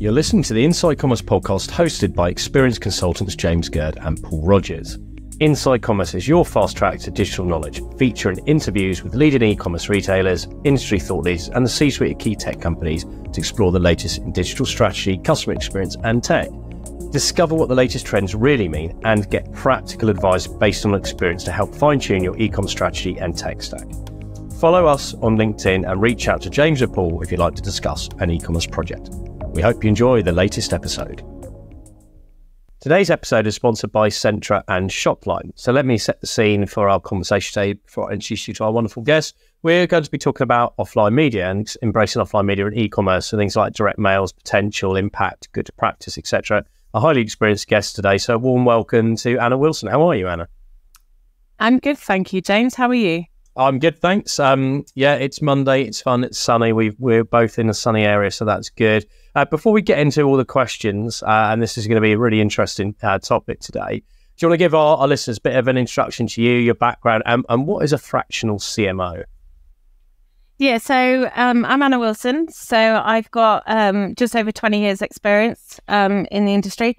You're listening to the Inside Commerce podcast hosted by experienced consultants James Gurd and Paul Rogers. Inside Commerce is your fast track to digital knowledge, featuring interviews with leading e-commerce retailers, industry thought leaders, and the C-suite of key tech companies to explore the latest in digital strategy, customer experience, and tech. Discover what the latest trends really mean and get practical advice based on experience to help fine-tune your e-commerce strategy and tech stack. Follow us on LinkedIn and reach out to James or Paul if you'd like to discuss an e-commerce project. We hope you enjoy the latest episode. Today's episode is sponsored by Centra and Shopline. So let me set the scene for our conversation today before I introduce you to our wonderful guests. We're going to be talking about offline media and embracing offline media and e-commerce and things like direct mails, potential, impact, good practice, etc. A highly experienced guest today. So a warm welcome to Anna Wilson. How are you, Anna? I'm good, thank you, James. How are you? I'm good, thanks. Yeah, it's Monday. It's fun. It's sunny. We're both in a sunny area, so that's good. Before we get into all the questions, and this is going to be a really interesting topic today, do you want to give our listeners a bit of an introduction to you, your background, and what is a fractional CMO? Yeah, so I'm Anna Wilson. So I've got just over 20 years experience in the industry.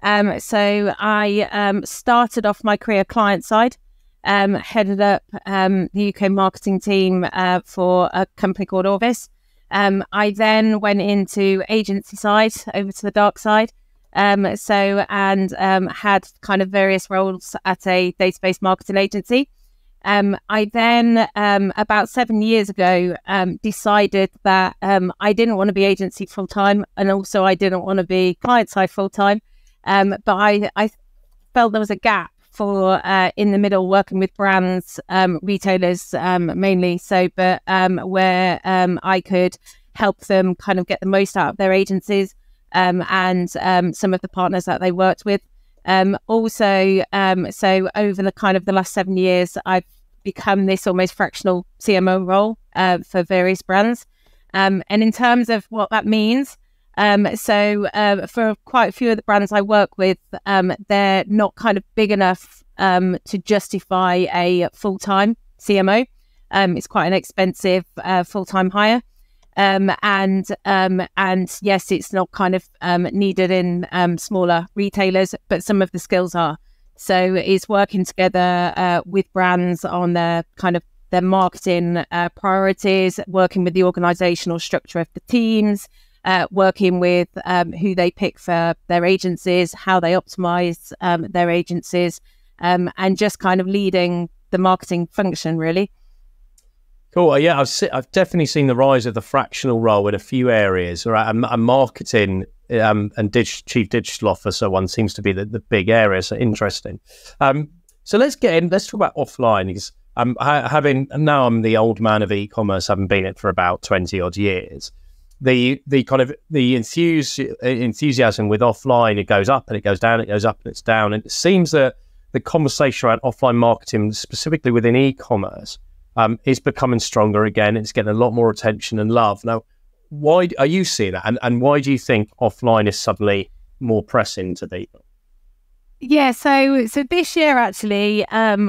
So I started off my career client side, headed up the UK marketing team for a company called Orvis. I then went into agency side, over to the dark side. Had kind of various roles at a database marketing agency. I then, about 7 years ago, decided that I didn't want to be agency full time, and also I didn't want to be client side full time. But I felt there was a gap for in the middle, working with brands, retailers mainly. Where I could help them kind of get the most out of their agencies and some of the partners that they worked with. So over the kind of the last 7 years, I've become this almost fractional CMO role for various brands. And in terms of what that means, for quite a few of the brands I work with, they're not kind of big enough to justify a full-time CMO. It's quite an expensive full-time hire. And yes, it's not kind of needed in smaller retailers, but some of the skills are. So it's working together with brands on their marketing priorities, working with the organizational structure of the teams, working with who they pick for their agencies, how they optimize their agencies, and just kind of leading the marketing function, really. Cool. Yeah, I've definitely seen the rise of the fractional role in a few areas. Right, and marketing and chief digital officer one seems to be the big area. So interesting. So let's get in. Let's talk about offline. Because I'm the old man of e-commerce, having been in it for about 20 odd years. The enthusiasm with offline, it goes up and it goes down, it goes up and it's down. And it seems that the conversation around offline marketing, specifically within e-commerce, is becoming stronger again. It's getting a lot more attention and love. Now, why are you seeing that? And why do you think offline is suddenly more pressing to people? Yeah, so this year actually,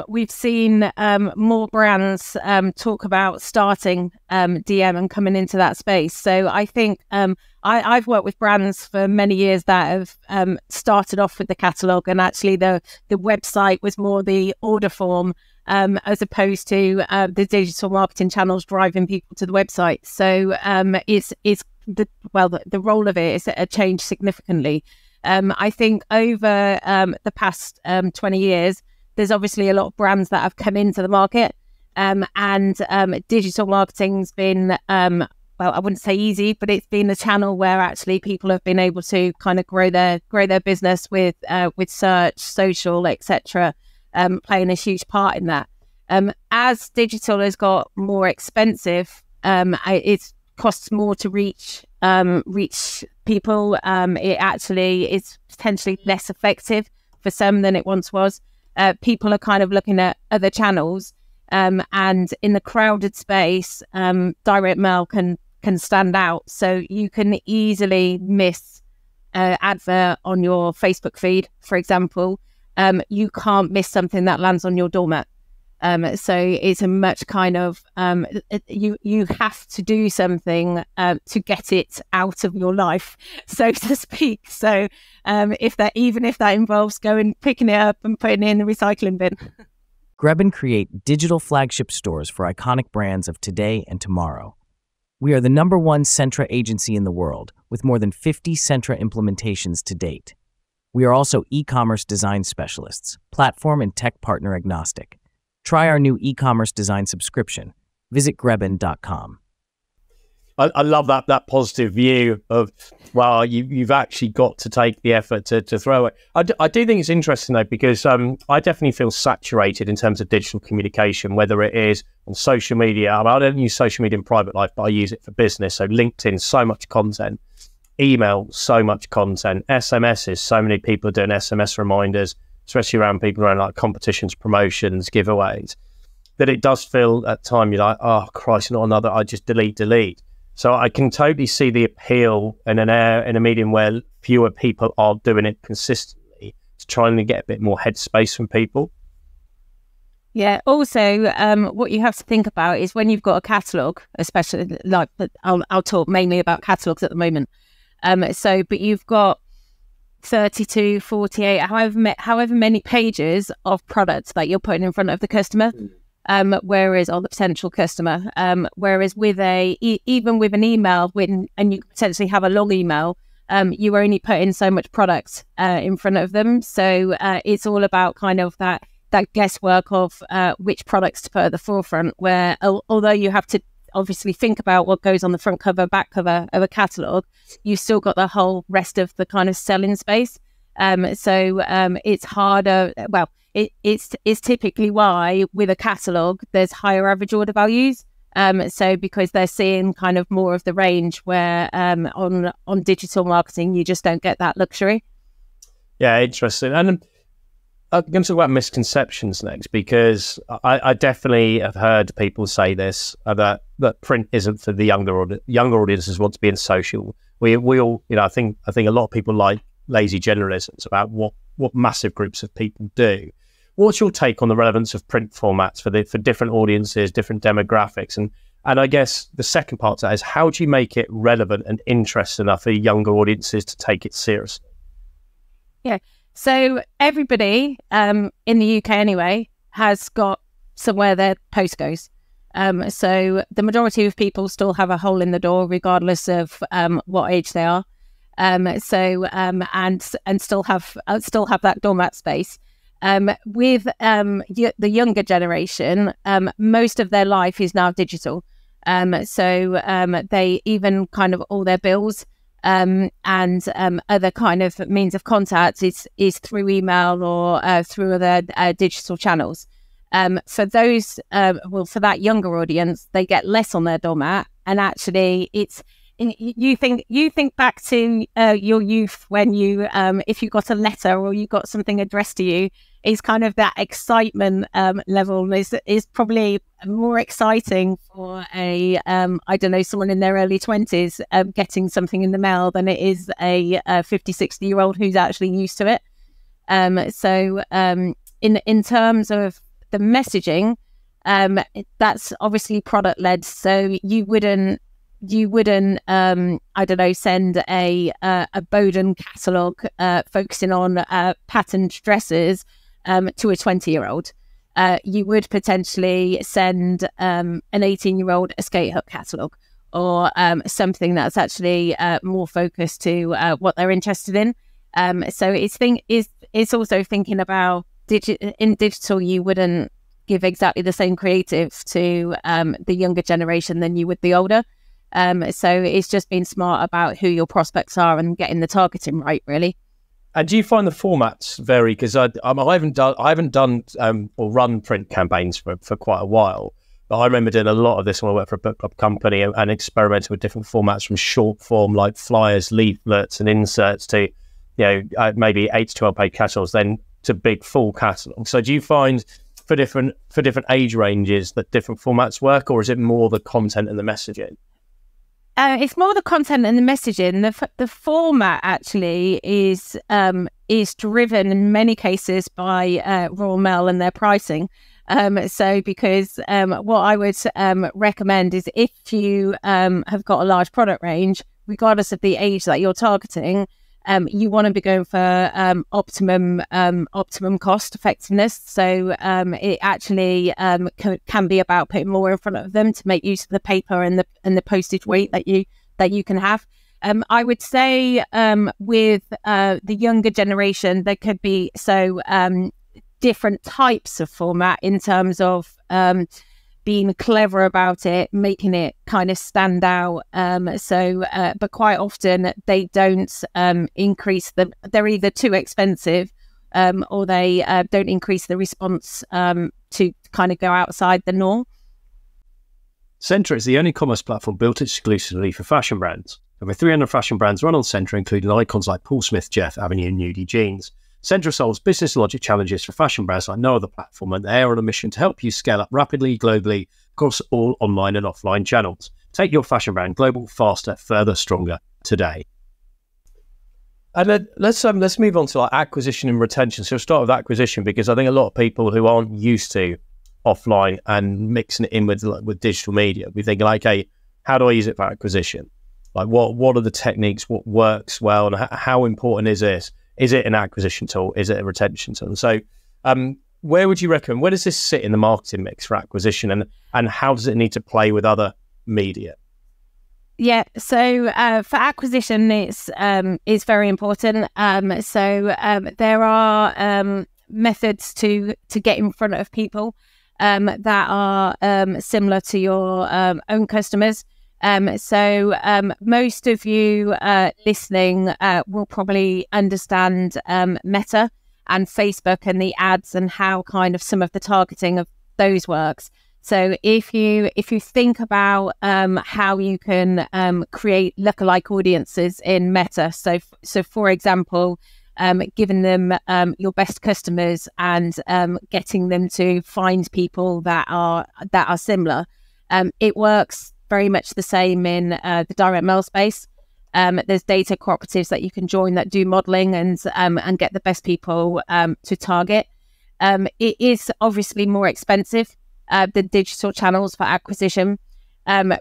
we've seen more brands talk about starting DM and coming into that space. So I think I've worked with brands for many years that have started off with the catalogue, and actually the website was more the order form as opposed to the digital marketing channels driving people to the website. So the role of it is changed significantly. I think over the past 20 years, there's obviously a lot of brands that have come into the market, and digital marketing's been, I wouldn't say easy, but it's been a channel where actually people have been able to kind of grow their business with search, social, etc., playing a huge part in that. As digital has got more expensive, it costs more to reach people. It actually is potentially less effective for some than it once was. People are kind of looking at other channels, and in the crowded space, direct mail can stand out. So you can easily miss advert on your Facebook feed, for example. You can't miss something that lands on your doormat. So it's a much kind of you have to do something to get it out of your life, so to speak. So if that involves going picking it up and putting it in the recycling bin. Gurd create digital flagship stores for iconic brands of today and tomorrow. We are the #1 Centra agency in the world, with more than 50 Centra implementations to date. We are also e-commerce design specialists, platform and tech partner agnostic. Try our new e-commerce design subscription. Visit grebin.com. I love that positive view of, well, you've actually got to take the effort to throw it. I do think it's interesting, though, because I definitely feel saturated in terms of digital communication, whether it is on social media. I don't use social media in private life, but I use it for business. So LinkedIn, so much content. Email, so much content. SMSs, so many people are doing SMS reminders, especially around people around like competitions, promotions, giveaways, that it does feel at time you're like, oh, Christ, not another, I just delete. So I can totally see the appeal in a medium where fewer people are doing it consistently. It's trying to get a bit more headspace from people. Yeah. Also, what you have to think about is when you've got a catalogue, especially like I'll talk mainly about catalogues at the moment. But you've got 32, 48, however many pages of products that you're putting in front of the customer. Whereas on the potential customer, whereas with even with an email, and you potentially have a long email, you only put in so much product in front of them. So it's all about kind of that guesswork of which products to put at the forefront. Where although you have to obviously think about what goes on the front cover, back cover of a catalogue, you still got the whole rest of the kind of selling space. So it's harder. Well, it's typically why with a catalogue there's higher average order values. So because they're seeing kind of more of the range, where on digital marketing you just don't get that luxury. Yeah, interesting. And I'm going to talk about misconceptions next, because I definitely have heard people say this, that print isn't for the younger audiences want to be in social. We all, I think a lot of people like lazy generalisms about what massive groups of people do. What's your take on the relevance of print formats for different audiences, different demographics? And I guess the second part to that is, how do you make it relevant and interesting enough for younger audiences to take it seriously? Yeah. So everybody in the UK anyway has got somewhere their post goes. So the majority of people still have a hole in the door, regardless of what age they are. And still have that doormat space. With the younger generation, most of their life is now digital. So they even kind of all their bills and other kind of means of contact is through email or through other digital channels. For those, for that younger audience, they get less on their doormat, and actually it's. You think back to your youth when you if you got a letter or you got something addressed to you, is kind of that excitement level is probably more exciting for a I don't know, someone in their early 20s getting something in the mail than it is a 50, 60-year-old who's actually used to it. So in terms of the messaging, that's obviously product led. So you wouldn't I don't know, send a Bowden catalogue focusing on patterned dresses to a 20-year-old. You would potentially send an 18-year-old a skate hook catalogue, or something that's actually more focused to what they're interested in. So it's also thinking about in digital, you wouldn't give exactly the same creative to the younger generation than you would the older. So it's just being smart about who your prospects are and getting the targeting right, really. And do you find the formats vary? Because I haven't done or run print campaigns for quite a while. But I remember doing a lot of this when I worked for a book club company and experimenting with different formats, from short form like flyers, leaflets, and inserts to, maybe 8 to 12 page catalogs, then to big full catalogs. So do you find for different age ranges that different formats work, or is it more the content and the messaging? It's more the content and the messaging. The format actually is driven in many cases by Royal Mail and their pricing. So because what I would recommend is if you have got a large product range, regardless of the age that you're targeting, you want to be going for optimum cost effectiveness. So it actually can be about putting more in front of them to make use of the paper and the postage weight that you can have. I would say with the younger generation, there could be different types of format in terms of being clever about it, making it kind of stand out. But quite often they don't increase they're either too expensive or they don't increase the response to kind of go outside the norm. Centra is the only commerce platform built exclusively for fashion brands. Over 300 fashion brands run on Centra, including icons like Paul Smith, Jeff, Avenue, and Nudie Jeans. Centra solves business logic challenges for fashion brands like no other platform, and they are on a mission to help you scale up rapidly, globally, across all online and offline channels. Take your fashion brand global, faster, further, stronger today. And then let's move on to like acquisition and retention. So we'll start with acquisition, because I think a lot of people who aren't used to offline and mixing it in with digital media, we think like, hey, how do I use it for acquisition? Like what are the techniques, what works well, and how important is this? Is it an acquisition tool? Is it a retention tool? And so where would you recommend, where does this sit in the marketing mix for acquisition, and how does it need to play with other media? Yeah, so for acquisition, it's very important. There are methods to get in front of people that are similar to your own customers. Most of you listening will probably understand Meta and Facebook and the ads and how kind of some of the targeting of those works. So if you think about how you can create lookalike audiences in Meta, so for example, giving them your best customers and getting them to find people that are similar, it works very much the same in the direct mail space. There's data cooperatives that you can join that do modeling and get the best people to target. It is obviously more expensive than digital channels for acquisition.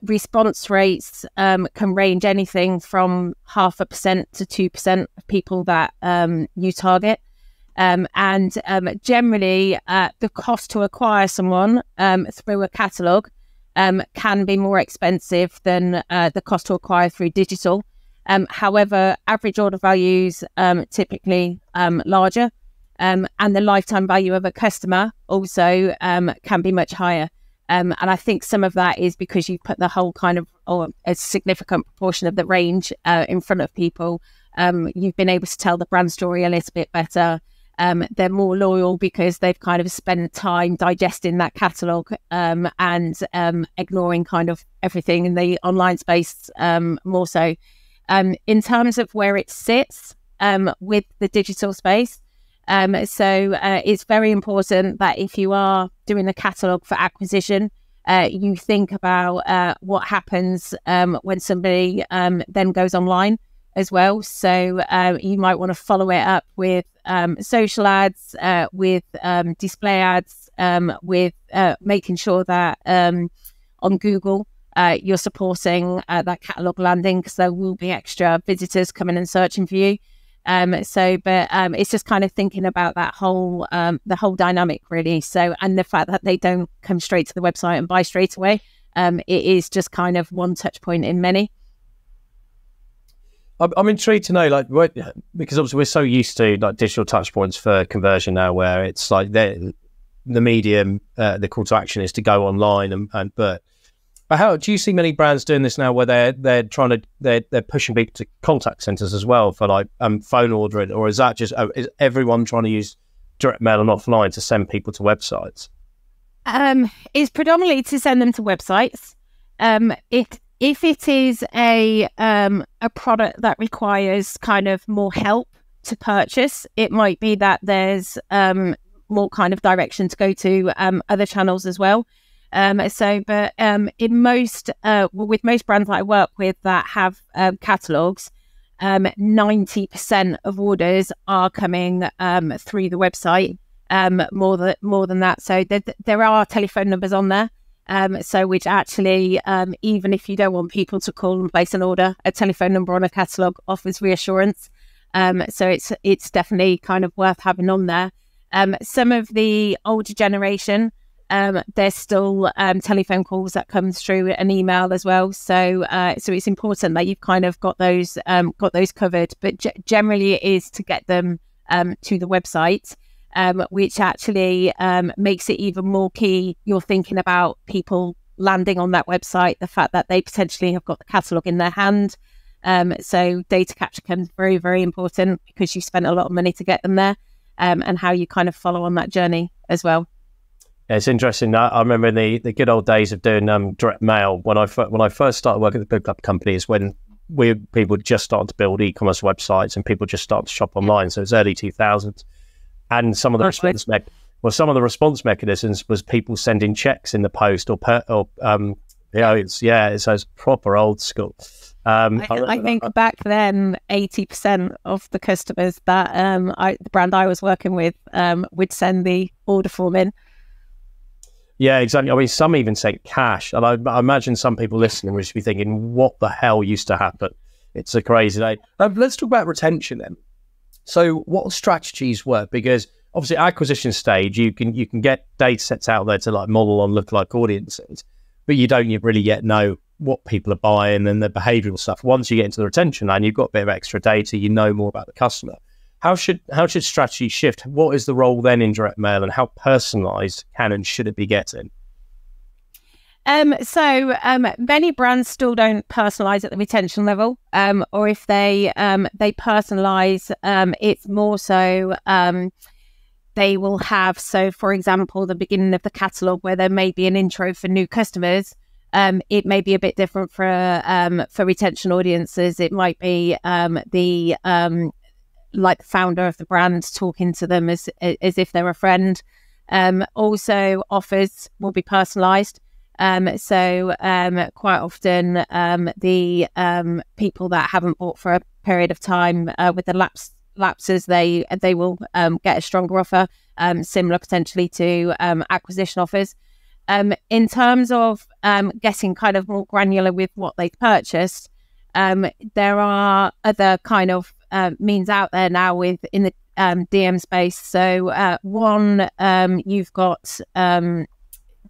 Response rates can range anything from 0.5% to 2% of people that you target. Generally, the cost to acquire someone through a catalogue can be more expensive than the cost to acquire through digital. However, average order values typically larger, and the lifetime value of a customer also can be much higher. And I think some of that is because you put the whole kind of, or a significant proportion of the range in front of people. You've been able to tell the brand story a little bit better. They're more loyal because they've kind of spent time digesting that catalogue and ignoring kind of everything in the online space more so. In terms of where it sits with the digital space, it's very important that if you are doing a catalogue for acquisition, you think about what happens when somebody then goes online as well. So you might want to follow it up with social ads, with display ads, with making sure that on Google you're supporting that catalogue landing, because there will be extra visitors coming and searching for you. It's just kind of thinking about that whole the whole dynamic really. So, and the fact that they don't come straight to the website and buy straight away, it is just kind of one touch point in many. I'm intrigued to know, like, because obviously we're so used to like digital touch points for conversion now, where it's like the medium, the call to action is to go online, but how do you see many brands doing this now, where they're pushing people to contact centers as well for like phone ordering, or is that just is everyone trying to use direct mail and offline to send people to websites? It's predominantly to send them to websites. If it is a product that requires kind of more help to purchase, it might be that there's more kind of direction to go to other channels as well. In most with most brands that I work with that have catalogs, 90% of orders are coming through the website. more than that. So there are telephone numbers on there. So which actually, even if you don't want people to call and place an order, a telephone number on a catalogue offers reassurance. So it's definitely kind of worth having on there. Some of the older generation, there's still telephone calls that comes through an email as well. So it's important that you've kind of got those covered. But generally, it is to get them to the website. Which actually makes it even more key. You're thinking about people landing on that website, the fact that they potentially have got the catalogue in their hand. So data capture becomes very, very important because you spent a lot of money to get them there, and how you kind of follow on that journey as well. Yeah, it's interesting. I remember in the good old days of doing direct mail, when I first started working at the Big Club company, is when people just started to build e-commerce websites and people just started to shop online. So it's early 2000s. And some of the response mechanisms was people sending checks in the post it's proper old school. I think back then, 80% of the customers that the brand I was working with would send the order form in. Yeah, exactly. I mean, some even sent cash, and I imagine some people listening would just be thinking, "What the hell used to happen?" It's a crazy day. Let's talk about retention then. So what strategies work? Because obviously acquisition stage, you can get data sets out there to like model on lookalike audiences, but you don't really yet know what people are buying and the behavioural stuff. Once you get into the retention line, you've got a bit of extra data, you know more about the customer. How should strategy shift? What is the role then in direct mail, and how personalised can and should it be getting? So many brands still don't personalize at the retention level, or if they personalize, it's more so they will have, so for example, the beginning of the catalog where there may be an intro for new customers. It may be a bit different for retention audiences. It might be the founder of the brand talking to them as if they're a friend. Also, offers will be personalized. So quite often the people that haven't bought for a period of time with the lapses, they will get a stronger offer, similar potentially to acquisition offers. In terms of getting kind of more granular with what they've purchased, there are other kind of means out there now in the DM space. So one, you've got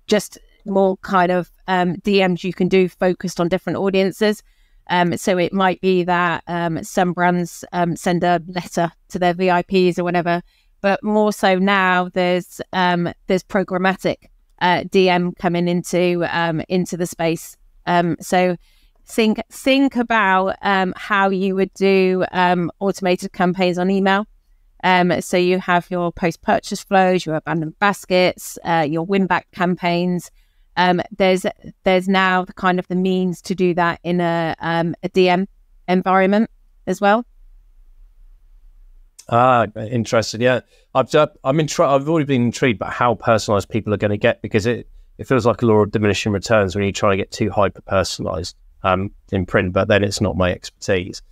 just more kind of DMs you can do focused on different audiences. So it might be that some brands send a letter to their VIPs or whatever, but more so now there's programmatic DM coming into the space. So think about how you would do automated campaigns on email. So you have your post-purchase flows, your abandoned baskets, your win-back campaigns. There's now the kind of the means to do that in a DM environment as well. Interesting. Yeah, I've already been intrigued about how personalised people are going to get, because it feels like a law of diminishing returns when you try to get too hyper personalised in print, but then it's not my expertise.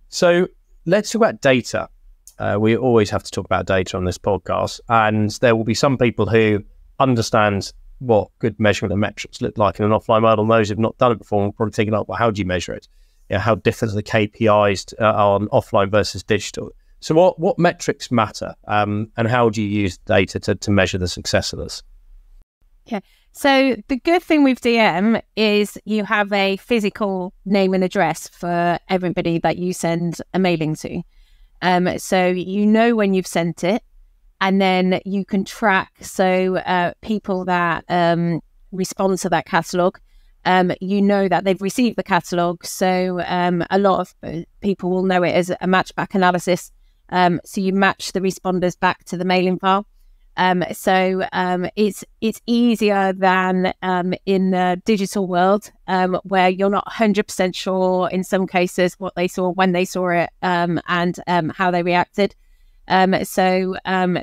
So let's talk about data. We always have to talk about data on this podcast, and there will be some people who understand what good measurement and metrics look like in an offline world, and those who've not done it before will probably thinking, well, how do you measure it? How different are the KPIs on offline versus digital? So what metrics matter, and how do you use data to measure the success of this? Yeah. So the good thing with DM is you have a physical name and address for everybody that you send a mailing to. So you know when you've sent it, and then you can track. So people that respond to that catalogue, you know that they've received the catalogue. So a lot of people will know it as a matchback analysis. So you match the responders back to the mailing file. So it's easier than in the digital world, where you're not 100% sure in some cases what they saw, when they saw it, and how they reacted. So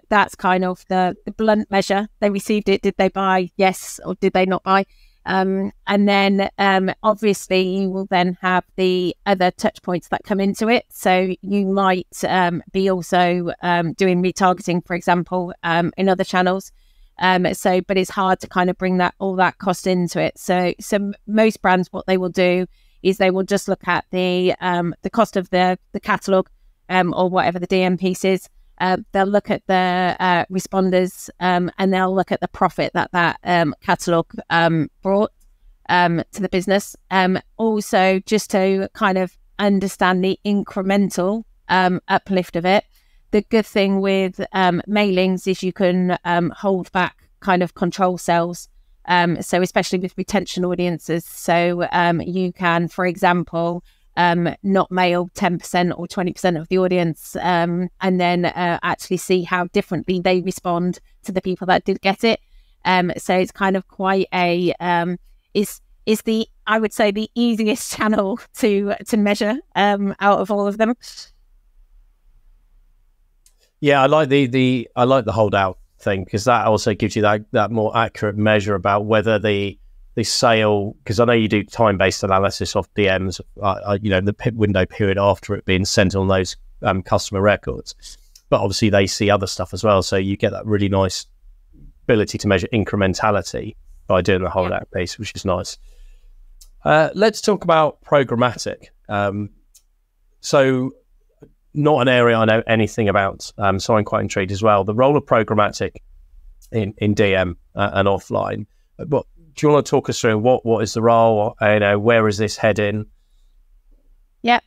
that's kind of the blunt measure. They received it. Did they buy? Yes. Or did they not buy? And then obviously you will then have the other touch points that come into it. So you might be also doing retargeting, for example, in other channels. But it's hard to kind of bring all that cost into it. So most brands, what they will do is they will just look at the cost of the catalog or whatever the DM piece is. They'll look at the responders and they'll look at the profit that catalog brought to the business. Also, just to kind of understand the incremental uplift of it. The good thing with mailings is you can hold back kind of control cells. So especially with retention audiences. So you can, for example, not mail 10% or 20% of the audience and then actually see how differently they respond to the people that did get it. So it's kind of quite a is the, I would say, the easiest channel to measure out of all of them. Yeah, I like the holdout thing, because that also gives you that more accurate measure about whether the sale, because I know you do time-based analysis of DMs, the window period after it being sent on those customer records, but obviously they see other stuff as well, so you get that really nice ability to measure incrementality by doing the holdout piece, which is nice. Let's talk about programmatic. So not an area I know anything about, so I'm quite intrigued as well. The role of programmatic in DM and offline. But do you want to talk us through what is the role? Where is this heading? Yeah.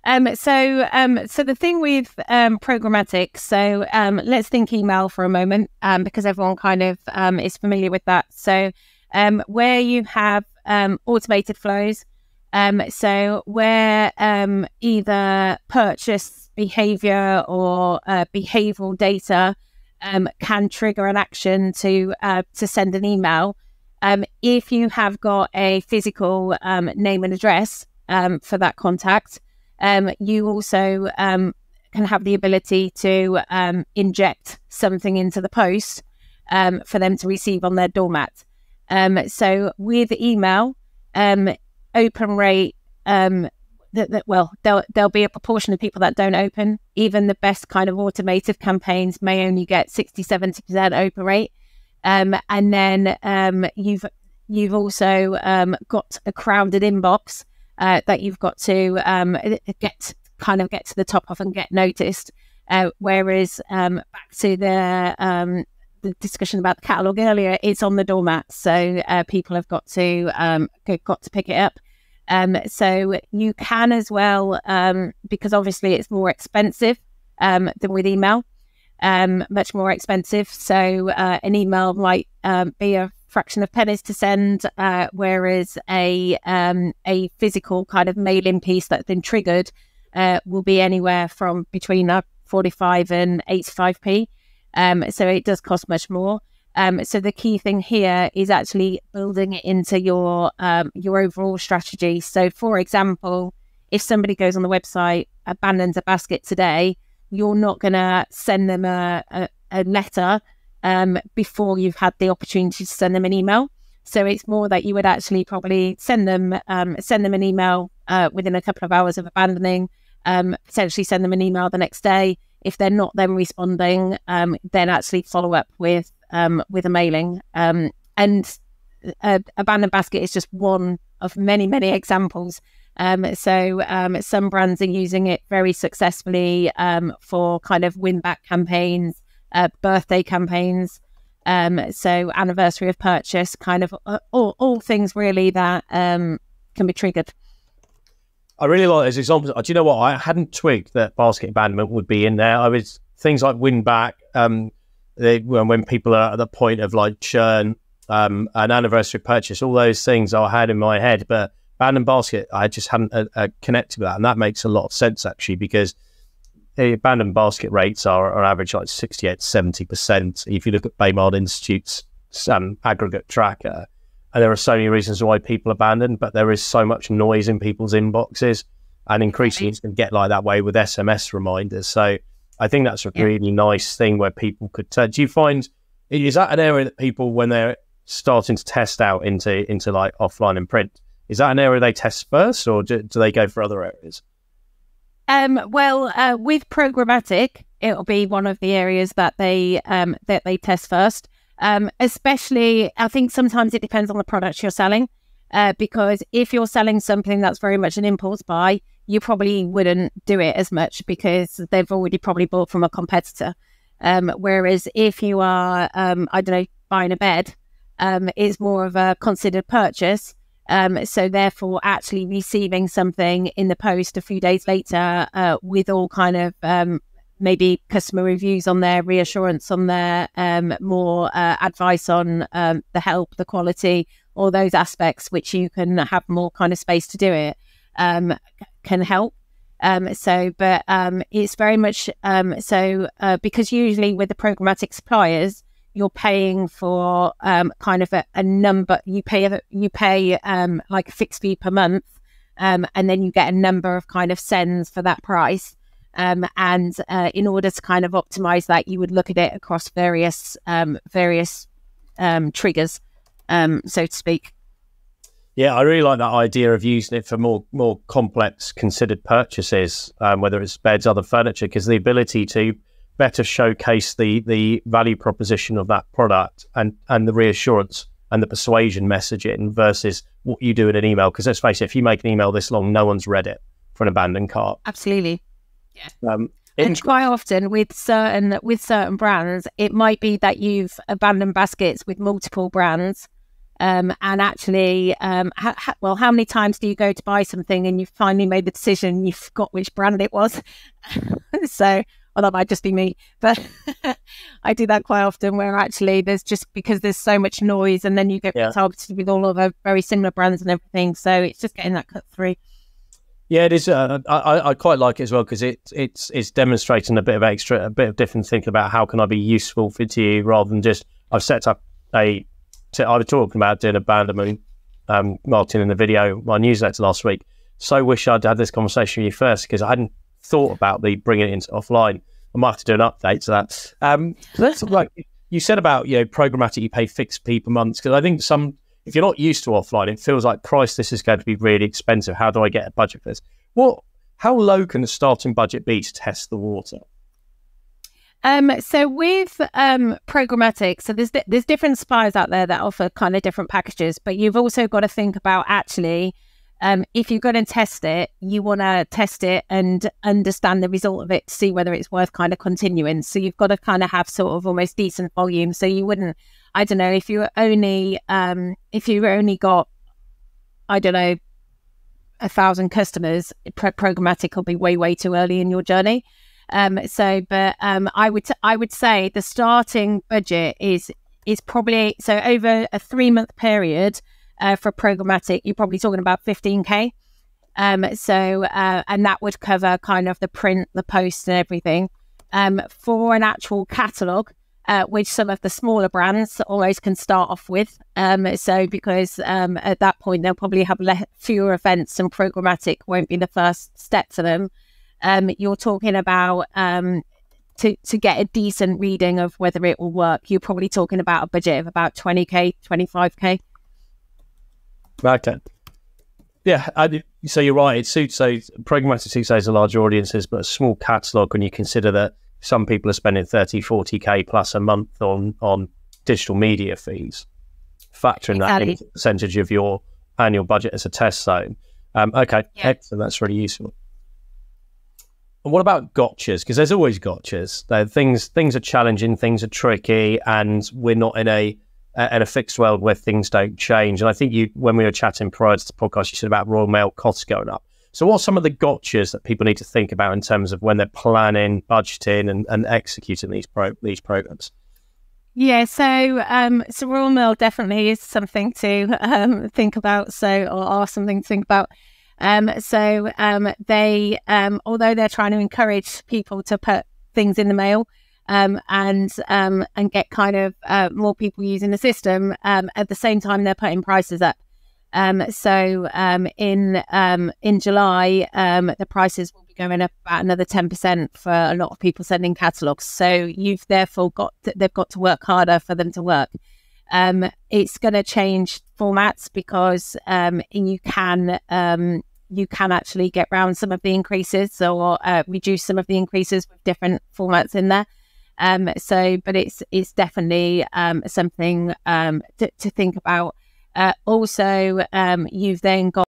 So the thing with programmatic. So let's think email for a moment, because everyone kind of is familiar with that. So where you have automated flows. So where either purchase behavior or behavioral data can trigger an action to send an email. If you have got a physical name and address for that contact, you also can have the ability to inject something into the post for them to receive on their doormat. So with email, open rate, there'll be a proportion of people that don't open. Even the best kind of automated campaigns may only get 60-70% open rate. And then you've also got a crowded inbox that you've got to get to the top of and get noticed. Whereas back to the discussion about the catalogue earlier, it's on the doormat, so people have got to pick it up. So you can as well, because obviously it's more expensive than with email, much more expensive. So an email might be a fraction of pennies to send, whereas a physical kind of mailing piece that's been triggered will be anywhere from between 45 and 85p. So it does cost much more. So the key thing here is actually building it into your overall strategy. So for example, if somebody goes on the website, abandons a basket today, you're not going to send them a letter before you've had the opportunity to send them an email. So it's more that you would actually probably send them an email within a couple of hours of abandoning, potentially send them an email the next day. If they're not then responding, then actually follow up with a mailing. And abandoned basket is just one of many, many examples. So some brands are using it very successfully for kind of win-back campaigns, birthday campaigns, so anniversary of purchase, kind of all things really that can be triggered. I really like those examples. Do you know what? I hadn't twigged that basket abandonment would be in there. I was things like win back, when people are at the point of like churn, an anniversary purchase, all those things I had in my head. But abandoned basket, I just hadn't connected with that, and that makes a lot of sense actually, because the abandoned basket rates are on average like 68-70%. If you look at Baymard Institute's aggregate tracker. And there are so many reasons why people abandon, but there is so much noise in people's inboxes, and increasingly it's going to get like that way with SMS reminders. So I think that's a really nice thing where people could turn. Do you find, is that an area that people, when they're starting to test out into like offline and print, is that an area they test first, or do they go for other areas? With programmatic, it'll be one of the areas that they test first. Especially, I think sometimes it depends on the product you're selling, because if you're selling something that's very much an impulse buy, you probably wouldn't do it as much because they've already probably bought from a competitor. Whereas if you are, I don't know, buying a bed, it's more of a considered purchase. So therefore, actually receiving something in the post a few days later with all kind of maybe customer reviews on there, reassurance on there, more advice on the help, the quality, all those aspects which you can have more kind of space to do it, can help. It's very much because usually with the programmatic suppliers, you're paying for kind of a number. You pay like a fixed fee per month, and then you get a number of kind of sends for that price. And in order to kind of optimize that, you would look at it across various triggers, so to speak. Yeah, I really like that idea of using it for more complex considered purchases, whether it's beds, other furniture, because the ability to better showcase the value proposition of that product and the reassurance and the persuasion messaging versus what you do in an email. Because let's face it, if you make an email this long, no one's read it for an abandoned cart. Absolutely. Yeah. And quite often with certain brands, it might be that you've abandoned baskets with multiple brands. And actually, how many times do you go to buy something and you've finally made the decision, you forgot which brand it was? So, well, that might just be me, but I do that quite often where actually because there's so much noise and then you get targeted with all of the very similar brands and everything. So it's just getting that cut through. Yeah, it is. I quite like it as well because it's demonstrating a bit of different thinking about how can I be useful to you rather than just I've set up I was talking about doing abandonment marketing in the video, my newsletter last week. So wish I'd had this conversation with you first because I hadn't thought about bringing it into offline. I might have to do an update to that. That's like you said about programmatic. You pay fixed fee per month because I think if you're not used to offline, it feels like Christ, this is going to be really expensive. How do I get a budget for this? How low can a starting budget be to test the water? So with programmatic, so there's different suppliers out there that offer kind of different packages, but you've also got to think about actually, if you're going to test it, you want to test it and understand the result of it to see whether it's worth kind of continuing. So you've got to kind of have sort of almost decent volume. So you wouldn't, I don't know, if you only got, I don't know, 1,000 customers, programmatic will be way too early in your journey. I would say the starting budget is probably, so over a 3-month period for programmatic, you're probably talking about 15K. And that would cover kind of the print, the post and everything. For an actual catalogue, which some of the smaller brands always can start off with. Because at that point, they'll probably have fewer events and programmatic won't be the first step for them. You're talking about to get a decent reading of whether it will work, you're probably talking about a budget of about 20K, 25K. Okay. Yeah, so you're right. It suits programmatic suits those larger audiences, but a small catalogue when you consider that some people are spending 30, 40K plus a month on digital media fees. Factoring that into the percentage of your annual budget as a test zone. Okay, excellent. That's really useful. And what about gotchas? Because there's always gotchas. Things are challenging, things are tricky, and we're not in a fixed world where things don't change. And I think when we were chatting prior to the podcast, you said about Royal Mail costs going up. So what are some of the gotchas that people need to think about in terms of when they're planning, budgeting, and executing these programs? Yeah, so Royal Mail definitely is something to think about. Or something to think about. They, although they're trying to encourage people to put things in the mail and get kind of more people using the system, at the same time they're putting prices up. In July, the prices will be going up about another 10% for a lot of people sending catalogues. So they've got to work harder for them to work. It's going to change formats because you can actually get around some of the increases or reduce some of the increases with different formats in there. But it's definitely something to think about. Also, you've then got